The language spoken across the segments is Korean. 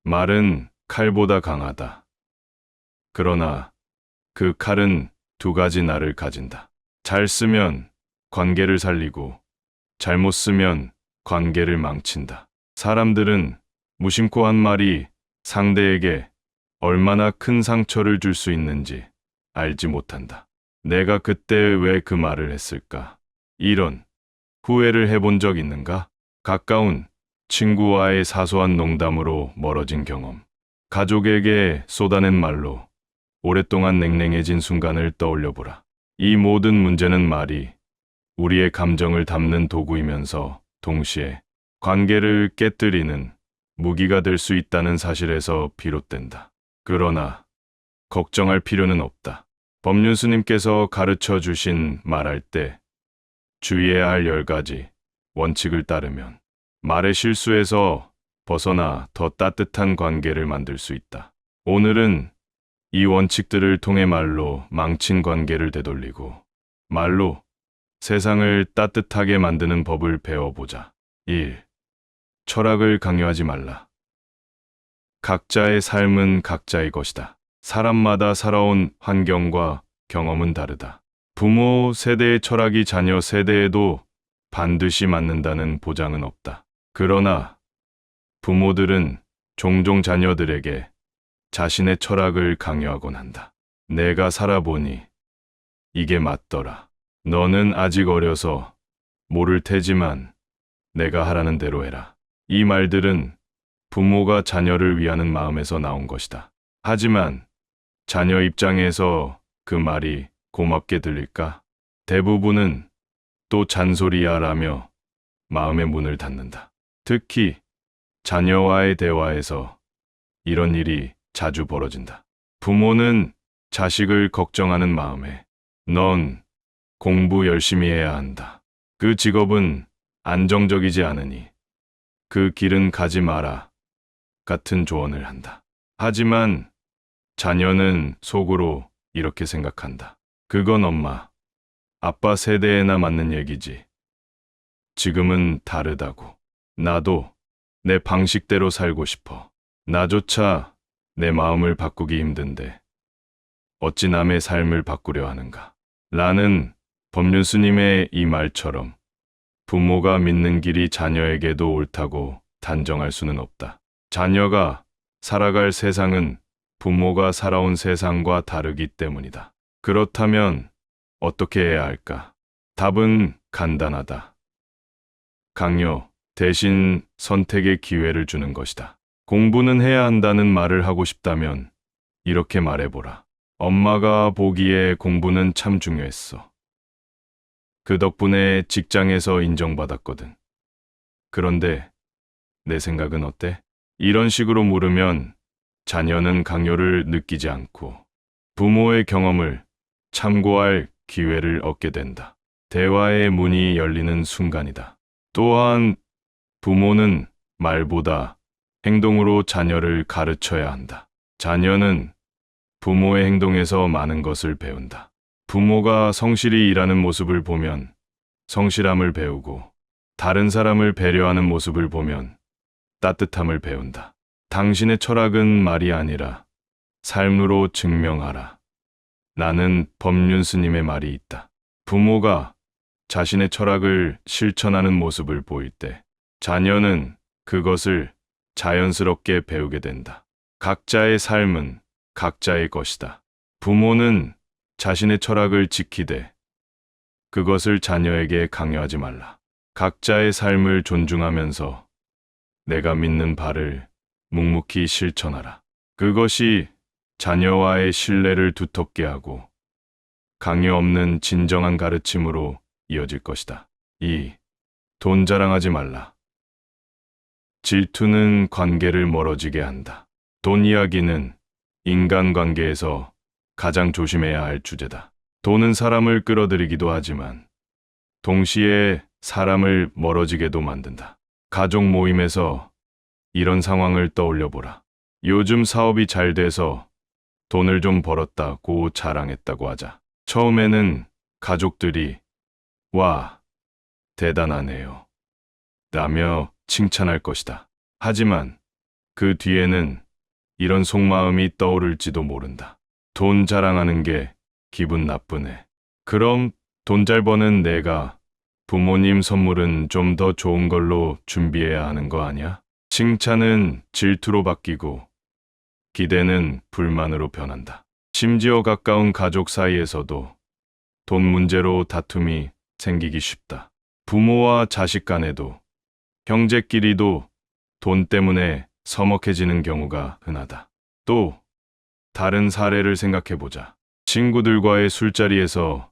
말은 칼보다 강하다. 그러나 그 칼은 두 가지 날을 가진다. 잘 쓰면 관계를 살리고 잘못 쓰면 관계를 망친다. 사람들은 무심코 한 말이 상대에게 얼마나 큰 상처를 줄 수 있는지 알지 못한다. 내가 그때 왜 그 말을 했을까? 이런 후회를 해본 적 있는가? 가까운 친구와의 사소한 농담으로 멀어진 경험. 가족에게 쏟아낸 말로 오랫동안 냉랭해진 순간을 떠올려 보라. 이 모든 문제는 말이 우리의 감정을 담는 도구이면서 동시에 관계를 깨뜨리는 무기가 될 수 있다는 사실에서 비롯된다. 그러나 걱정할 필요는 없다. 법륜스님께서 가르쳐 주신 말할 때 주의해야 할 10가지 원칙을 따르면 말의 실수에서 벗어나 더 따뜻한 관계를 만들 수 있다. 오늘은 이 원칙들을 통해 말로 망친 관계를 되돌리고 말로 세상을 따뜻하게 만드는 법을 배워보자. 1. 철학을 강요하지 말라. 각자의 삶은 각자의 것이다. 사람마다 살아온 환경과 경험은 다르다. 부모 세대의 철학이 자녀 세대에도 반드시 맞는다는 보장은 없다. 그러나 부모들은 종종 자녀들에게 자신의 철학을 강요하곤 한다. 내가 살아보니 이게 맞더라. 너는 아직 어려서 모를 테지만 내가 하라는 대로 해라. 이 말들은 부모가 자녀를 위하는 마음에서 나온 것이다. 하지만 자녀 입장에서 그 말이 고맙게 들릴까? 대부분은 또 잔소리야 라며 마음의 문을 닫는다. 특히 자녀와의 대화에서 이런 일이 자주 벌어진다. 부모는 자식을 걱정하는 마음에 넌 공부 열심히 해야 한다. 그 직업은 안정적이지 않으니 그 길은 가지 마라. 같은 조언을 한다. 하지만 자녀는 속으로 이렇게 생각한다. 그건 엄마, 아빠 세대에나 맞는 얘기지. 지금은 다르다고. 나도 내 방식대로 살고 싶어. 나조차 내 마음을 바꾸기 힘든데 어찌 남의 삶을 바꾸려 하는가. 라는 법륜스님의 이 말처럼 부모가 믿는 길이 자녀에게도 옳다고 단정할 수는 없다. 자녀가 살아갈 세상은 부모가 살아온 세상과 다르기 때문이다. 그렇다면 어떻게 해야 할까? 답은 간단하다. 강요 대신 선택의 기회를 주는 것이다. 공부는 해야 한다는 말을 하고 싶다면 이렇게 말해보라. 엄마가 보기에 공부는 참 중요했어. 그 덕분에 직장에서 인정받았거든. 그런데 내 생각은 어때? 이런 식으로 물으면 자녀는 강요를 느끼지 않고 부모의 경험을 참고할 기회를 얻게 된다. 대화의 문이 열리는 순간이다. 또한 부모는 말보다 행동으로 자녀를 가르쳐야 한다. 자녀는 부모의 행동에서 많은 것을 배운다. 부모가 성실히 일하는 모습을 보면 성실함을 배우고 다른 사람을 배려하는 모습을 보면 따뜻함을 배운다. 당신의 철학은 말이 아니라 삶으로 증명하라. 라는 법륜스님의 말이 있다. 부모가 자신의 철학을 실천하는 모습을 보일 때 자녀는 그것을 자연스럽게 배우게 된다. 각자의 삶은 각자의 것이다. 부모는 자신의 철학을 지키되 그것을 자녀에게 강요하지 말라. 각자의 삶을 존중하면서 내가 믿는 바를 묵묵히 실천하라. 그것이 자녀와의 신뢰를 두텁게 하고 강요 없는 진정한 가르침으로 이어질 것이다. 2. 돈 자랑하지 말라. 질투는 관계를 멀어지게 한다. 돈 이야기는 인간관계에서 가장 조심해야 할 주제다. 돈은 사람을 끌어들이기도 하지만 동시에 사람을 멀어지게도 만든다. 가족 모임에서 이런 상황을 떠올려 보라. 요즘 사업이 잘 돼서 돈을 좀 벌었다고 자랑했다고 하자. 처음에는 가족들이 와, 대단하네요 라며 칭찬할 것이다. 하지만 그 뒤에는 이런 속마음이 떠오를지도 모른다. 돈 자랑하는 게 기분 나쁘네. 그럼 돈 잘 버는 내가 부모님 선물은 좀 더 좋은 걸로 준비해야 하는 거 아니야? 칭찬은 질투로 바뀌고 기대는 불만으로 변한다. 심지어 가까운 가족 사이에서도 돈 문제로 다툼이 생기기 쉽다. 부모와 자식 간에도 형제끼리도 돈 때문에 서먹해지는 경우가 흔하다. 또 다른 사례를 생각해보자. 친구들과의 술자리에서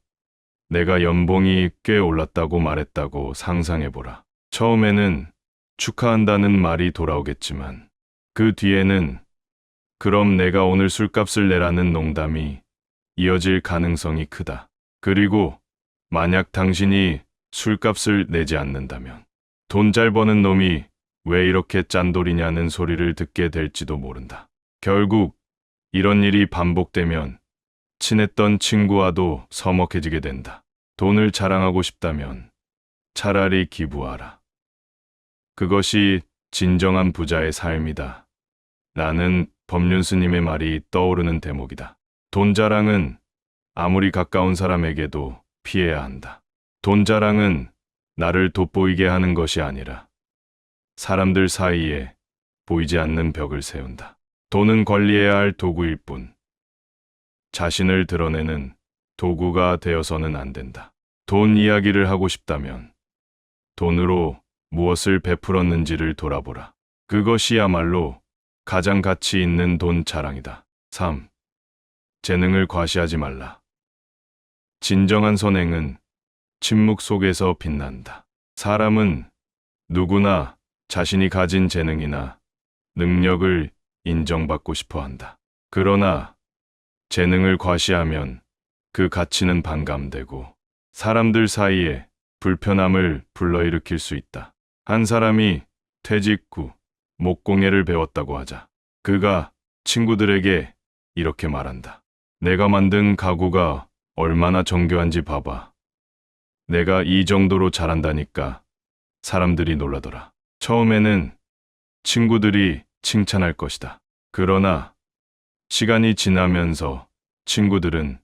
내가 연봉이 꽤 올랐다고 말했다고 상상해보라. 처음에는 축하한다는 말이 돌아오겠지만 그 뒤에는 그럼 내가 오늘 술값을 내라는 농담이 이어질 가능성이 크다. 그리고 만약 당신이 술값을 내지 않는다면 돈 잘 버는 놈이 왜 이렇게 짠돌이냐는 소리를 듣게 될지도 모른다. 결국 이런 일이 반복되면 친했던 친구와도 서먹해지게 된다. 돈을 자랑하고 싶다면 차라리 기부하라. 그것이 진정한 부자의 삶이다. 라는 법륜 스님의 말이 떠오르는 대목이다. 돈 자랑은 아무리 가까운 사람에게도 피해야 한다. 돈 자랑은 나를 돋보이게 하는 것이 아니라 사람들 사이에 보이지 않는 벽을 세운다. 돈은 관리해야 할 도구일 뿐 자신을 드러내는 도구가 되어서는 안 된다. 돈 이야기를 하고 싶다면 돈으로 무엇을 베풀었는지를 돌아보라. 그것이야말로 가장 가치 있는 돈 자랑이다. 3. 재능을 과시하지 말라. 진정한 선행은 침묵 속에서 빛난다. 사람은 누구나 자신이 가진 재능이나 능력을 인정받고 싶어 한다. 그러나 재능을 과시하면 그 가치는 반감되고 사람들 사이에 불편함을 불러일으킬 수 있다. 한 사람이 퇴직 후 목공예를 배웠다고 하자. 그가 친구들에게 이렇게 말한다. 내가 만든 가구가 얼마나 정교한지 봐봐. 내가 이 정도로 잘한다니까 사람들이 놀라더라. 처음에는 친구들이 칭찬할 것이다. 그러나 시간이 지나면서 친구들은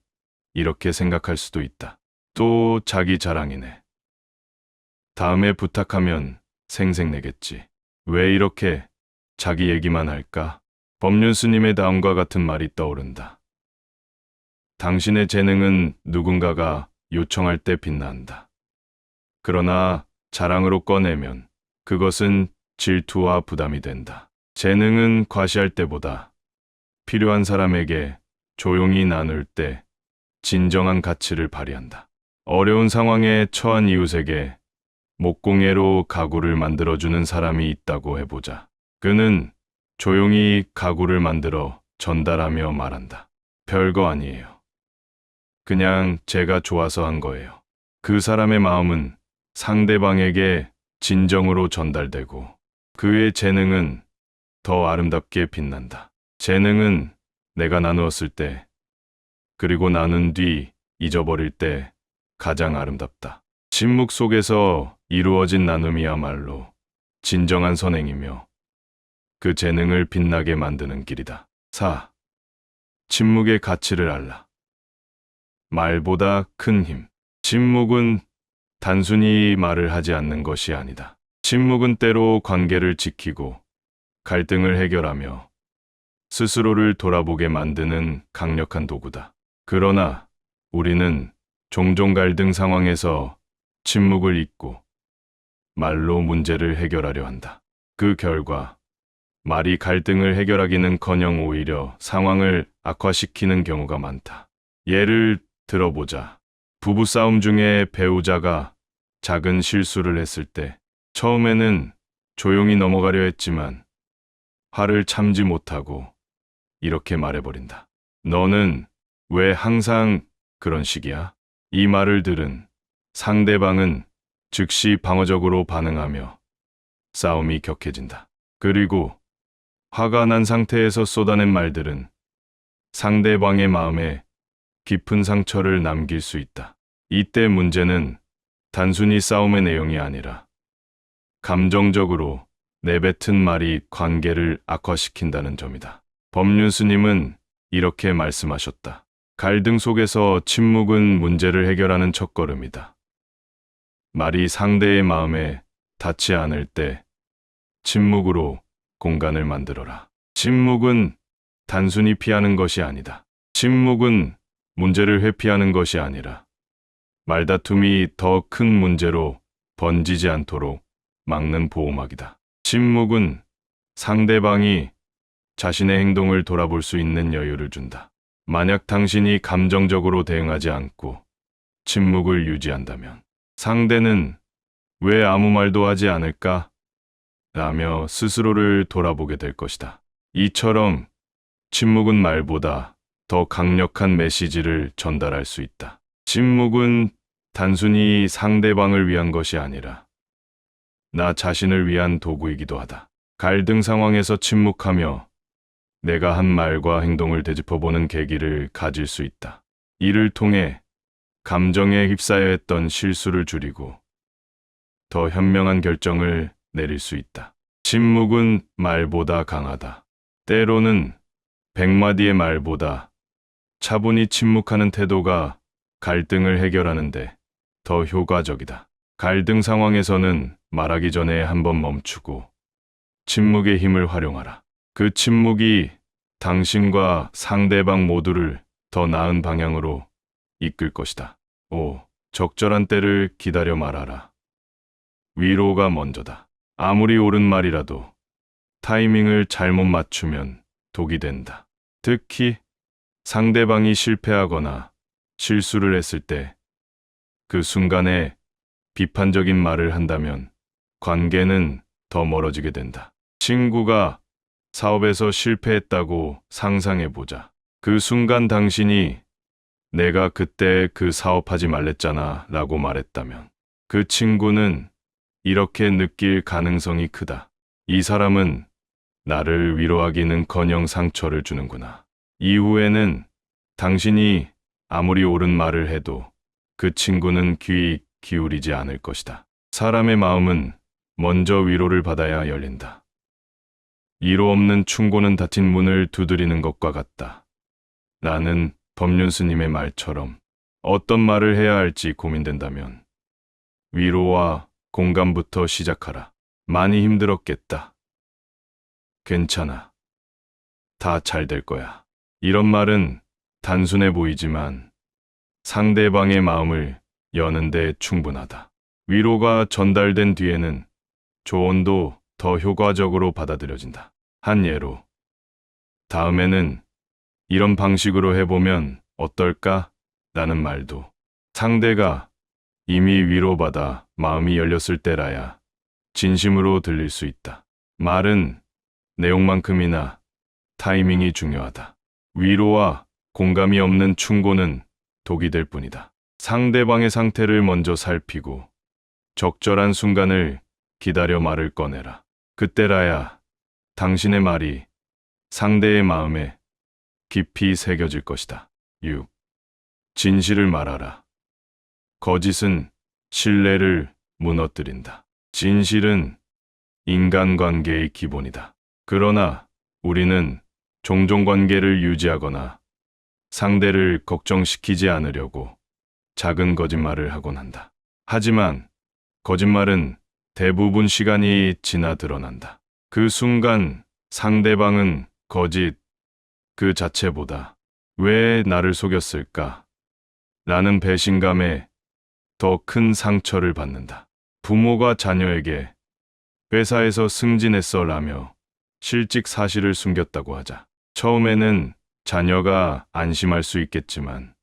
이렇게 생각할 수도 있다. 또 자기 자랑이네. 다음에 부탁하면 생색내겠지. 왜 이렇게 자기 얘기만 할까? 법륜 스님의 다음과 같은 말이 떠오른다. 당신의 재능은 누군가가 요청할 때 빛난다. 그러나 자랑으로 꺼내면 그것은 질투와 부담이 된다. 재능은 과시할 때보다 필요한 사람에게 조용히 나눌 때 진정한 가치를 발휘한다. 어려운 상황에 처한 이웃에게 목공예로 가구를 만들어주는 사람이 있다고 해보자. 그는 조용히 가구를 만들어 전달하며 말한다. 별거 아니에요. 그냥 제가 좋아서 한 거예요. 그 사람의 마음은 상대방에게 진정으로 전달되고 그의 재능은 더 아름답게 빛난다. 재능은 내가 나누었을 때 그리고 나눈 뒤 잊어버릴 때 가장 아름답다. 침묵 속에서 이루어진 나눔이야말로 진정한 선행이며 그 재능을 빛나게 만드는 길이다. 4. 침묵의 가치를 알라. 말보다 큰 힘. 침묵은 단순히 말을 하지 않는 것이 아니다. 침묵은 때로 관계를 지키고 갈등을 해결하며 스스로를 돌아보게 만드는 강력한 도구다. 그러나 우리는 종종 갈등 상황에서 침묵을 잇고 말로 문제를 해결하려 한다. 그 결과 말이 갈등을 해결하기는커녕 오히려 상황을 악화시키는 경우가 많다. 예를 들어보자. 부부싸움 중에 배우자가 작은 실수를 했을 때 처음에는 조용히 넘어가려 했지만 화를 참지 못하고 이렇게 말해버린다. 너는 왜 항상 그런 식이야? 이 말을 들은 상대방은 즉시 방어적으로 반응하며 싸움이 격해진다. 그리고 화가 난 상태에서 쏟아낸 말들은 상대방의 마음에 깊은 상처를 남길 수 있다. 이때 문제는 단순히 싸움의 내용이 아니라 감정적으로 내뱉은 말이 관계를 악화시킨다는 점이다. 법륜 스님은 이렇게 말씀하셨다. 갈등 속에서 침묵은 문제를 해결하는 첫걸음이다. 말이 상대의 마음에 닿지 않을 때 침묵으로 공간을 만들어라. 침묵은 단순히 피하는 것이 아니다. 침묵은 문제를 회피하는 것이 아니라 말다툼이 더 큰 문제로 번지지 않도록 막는 보호막이다. 침묵은 상대방이 자신의 행동을 돌아볼 수 있는 여유를 준다. 만약 당신이 감정적으로 대응하지 않고 침묵을 유지한다면 상대는 왜 아무 말도 하지 않을까? 라며 스스로를 돌아보게 될 것이다. 이처럼 침묵은 말보다 더 강력한 메시지를 전달할 수 있다. 침묵은 단순히 상대방을 위한 것이 아니라 나 자신을 위한 도구이기도 하다. 갈등 상황에서 침묵하며 내가 한 말과 행동을 되짚어보는 계기를 가질 수 있다. 이를 통해 감정에 휩싸여 했던 실수를 줄이고 더 현명한 결정을 내릴 수 있다. 침묵은 말보다 강하다. 때로는 100마디의 말보다 차분히 침묵하는 태도가 갈등을 해결하는데 더 효과적이다. 갈등 상황에서는 말하기 전에 한번 멈추고 침묵의 힘을 활용하라. 그 침묵이 당신과 상대방 모두를 더 나은 방향으로 이끌 것이다. 5. 적절한 때를 기다려 말하라. 위로가 먼저다. 아무리 옳은 말이라도 타이밍을 잘못 맞추면 독이 된다. 특히 상대방이 실패하거나 실수를 했을 때 그 순간에 비판적인 말을 한다면 관계는 더 멀어지게 된다. 친구가 사업에서 실패했다고 상상해보자. 그 순간 당신이 내가 그때 그 사업하지 말랬잖아 라고 말했다면 그 친구는 이렇게 느낄 가능성이 크다. 이 사람은 나를 위로하기는커녕 상처를 주는구나. 이후에는 당신이 아무리 옳은 말을 해도 그 친구는 귀 기울이지 않을 것이다. 사람의 마음은 먼저 위로를 받아야 열린다. 이로 없는 충고는 닫힌 문을 두드리는 것과 같다. 나는 법륜 스님의 말처럼 어떤 말을 해야 할지 고민된다면 위로와 공감부터 시작하라. 많이 힘들었겠다. 괜찮아. 다 잘 될 거야. 이런 말은 단순해 보이지만 상대방의 마음을 여는데 충분하다. 위로가 전달된 뒤에는 조언도 더 효과적으로 받아들여진다. 한 예로, 다음에는 이런 방식으로 해보면 어떨까? 라는 말도 상대가 이미 위로받아 마음이 열렸을 때라야 진심으로 들릴 수 있다. 말은 내용만큼이나 타이밍이 중요하다. 위로와 공감이 없는 충고는 독이 될 뿐이다. 상대방의 상태를 먼저 살피고 적절한 순간을 기다려 말을 꺼내라. 그때라야 당신의 말이 상대의 마음에 깊이 새겨질 것이다. 6. 진실을 말하라. 거짓은 신뢰를 무너뜨린다. 진실은 인간관계의 기본이다. 그러나 우리는 종종 관계를 유지하거나 상대를 걱정시키지 않으려고 작은 거짓말을 하곤 한다. 하지만 거짓말은 대부분 시간이 지나 드러난다. 그 순간 상대방은 거짓 그 자체보다 왜 나를 속였을까? 라는 배신감에 더 큰 상처를 받는다. 부모가 자녀에게 회사에서 승진했어 라며 실직 사실을 숨겼다고 하자. 처음에는 자녀가 안심할 수 있겠지만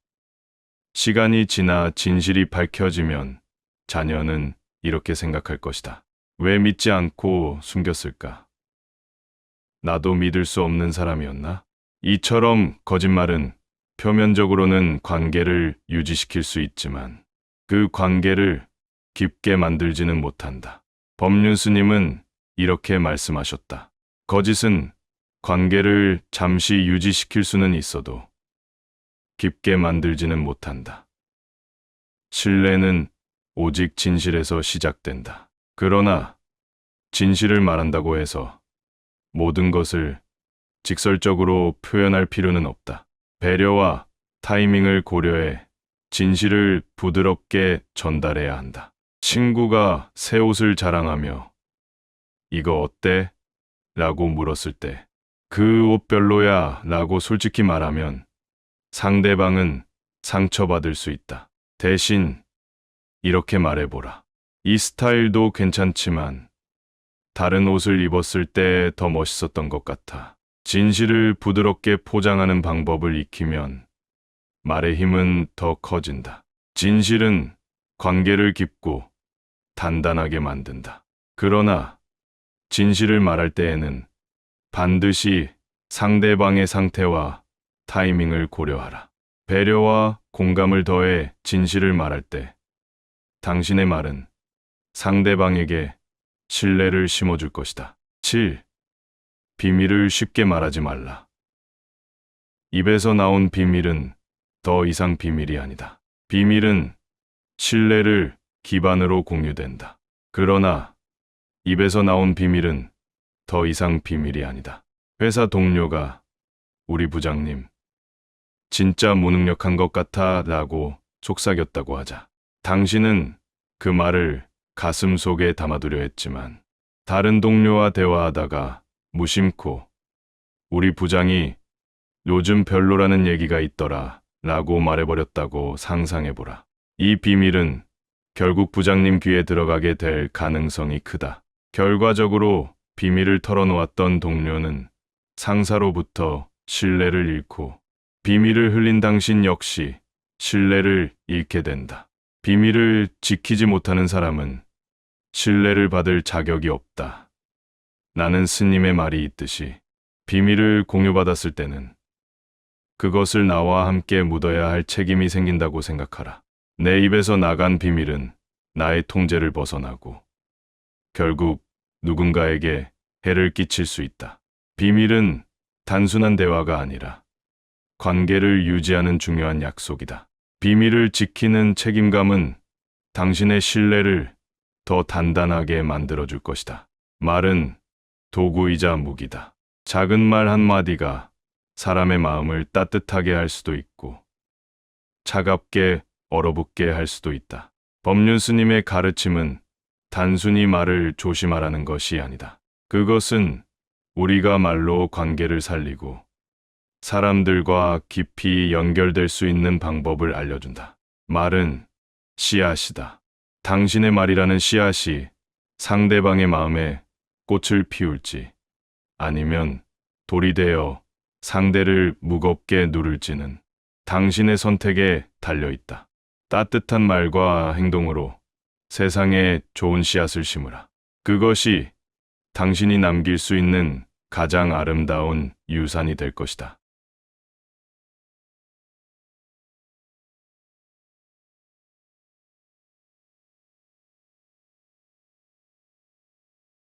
시간이 지나 진실이 밝혀지면 자녀는 이렇게 생각할 것이다. 왜 믿지 않고 숨겼을까? 나도 믿을 수 없는 사람이었나? 이처럼 거짓말은 표면적으로는 관계를 유지시킬 수 있지만 그 관계를 깊게 만들지는 못한다. 법륜 스님은 이렇게 말씀하셨다. 거짓은 관계를 잠시 유지시킬 수는 있어도 깊게 만들지는 못한다. 신뢰는 오직 진실에서 시작된다. 그러나 진실을 말한다고 해서 모든 것을 직설적으로 표현할 필요는 없다. 배려와 타이밍을 고려해 진실을 부드럽게 전달해야 한다. 친구가 새 옷을 자랑하며 이거 어때? 라고 물었을 때 그 옷 별로야 라고 솔직히 말하면 상대방은 상처받을 수 있다. 대신 이렇게 말해보라. 이 스타일도 괜찮지만 다른 옷을 입었을 때 더 멋있었던 것 같아. 진실을 부드럽게 포장하는 방법을 익히면 말의 힘은 더 커진다. 진실은 관계를 깊고 단단하게 만든다. 그러나 진실을 말할 때에는 반드시 상대방의 상태와 타이밍을 고려하라. 배려와 공감을 더해 진실을 말할 때 당신의 말은 상대방에게 신뢰를 심어줄 것이다. 7. 비밀을 쉽게 말하지 말라. 입에서 나온 비밀은 더 이상 비밀이 아니다. 비밀은 신뢰를 기반으로 공유된다. 그러나 입에서 나온 비밀은 더 이상 비밀이 아니다. 회사 동료가 우리 부장님 진짜 무능력한 것 같아 라고 속삭였다고 하자. 당신은 그 말을 가슴 속에 담아두려 했지만 다른 동료와 대화하다가 무심코 우리 부장이 요즘 별로라는 얘기가 있더라 라고 말해버렸다고 상상해보라. 이 비밀은 결국 부장님 귀에 들어가게 될 가능성이 크다. 결과적으로 비밀을 털어놓았던 동료는 상사로부터 신뢰를 잃고 비밀을 흘린 당신 역시 신뢰를 잃게 된다. 비밀을 지키지 못하는 사람은 신뢰를 받을 자격이 없다. 나는 스님의 말이 있듯이 비밀을 공유받았을 때는 그것을 나와 함께 묻어야 할 책임이 생긴다고 생각하라. 내 입에서 나간 비밀은 나의 통제를 벗어나고 결국 누군가에게 해를 끼칠 수 있다. 비밀은 단순한 대화가 아니라 관계를 유지하는 중요한 약속이다. 비밀을 지키는 책임감은 당신의 신뢰를 더 단단하게 만들어줄 것이다. 말은 도구이자 무기다. 작은 말 한마디가 사람의 마음을 따뜻하게 할 수도 있고 차갑게 얼어붙게 할 수도 있다. 법륜 스님의 가르침은 단순히 말을 조심하라는 것이 아니다. 그것은 우리가 말로 관계를 살리고 사람들과 깊이 연결될 수 있는 방법을 알려준다. 말은 씨앗이다. 당신의 말이라는 씨앗이 상대방의 마음에 꽃을 피울지 아니면 돌이 되어 상대를 무겁게 누를지는 당신의 선택에 달려있다. 따뜻한 말과 행동으로 세상에 좋은 씨앗을 심으라. 그것이 당신이 남길 수 있는 가장 아름다운 유산이 될 것이다.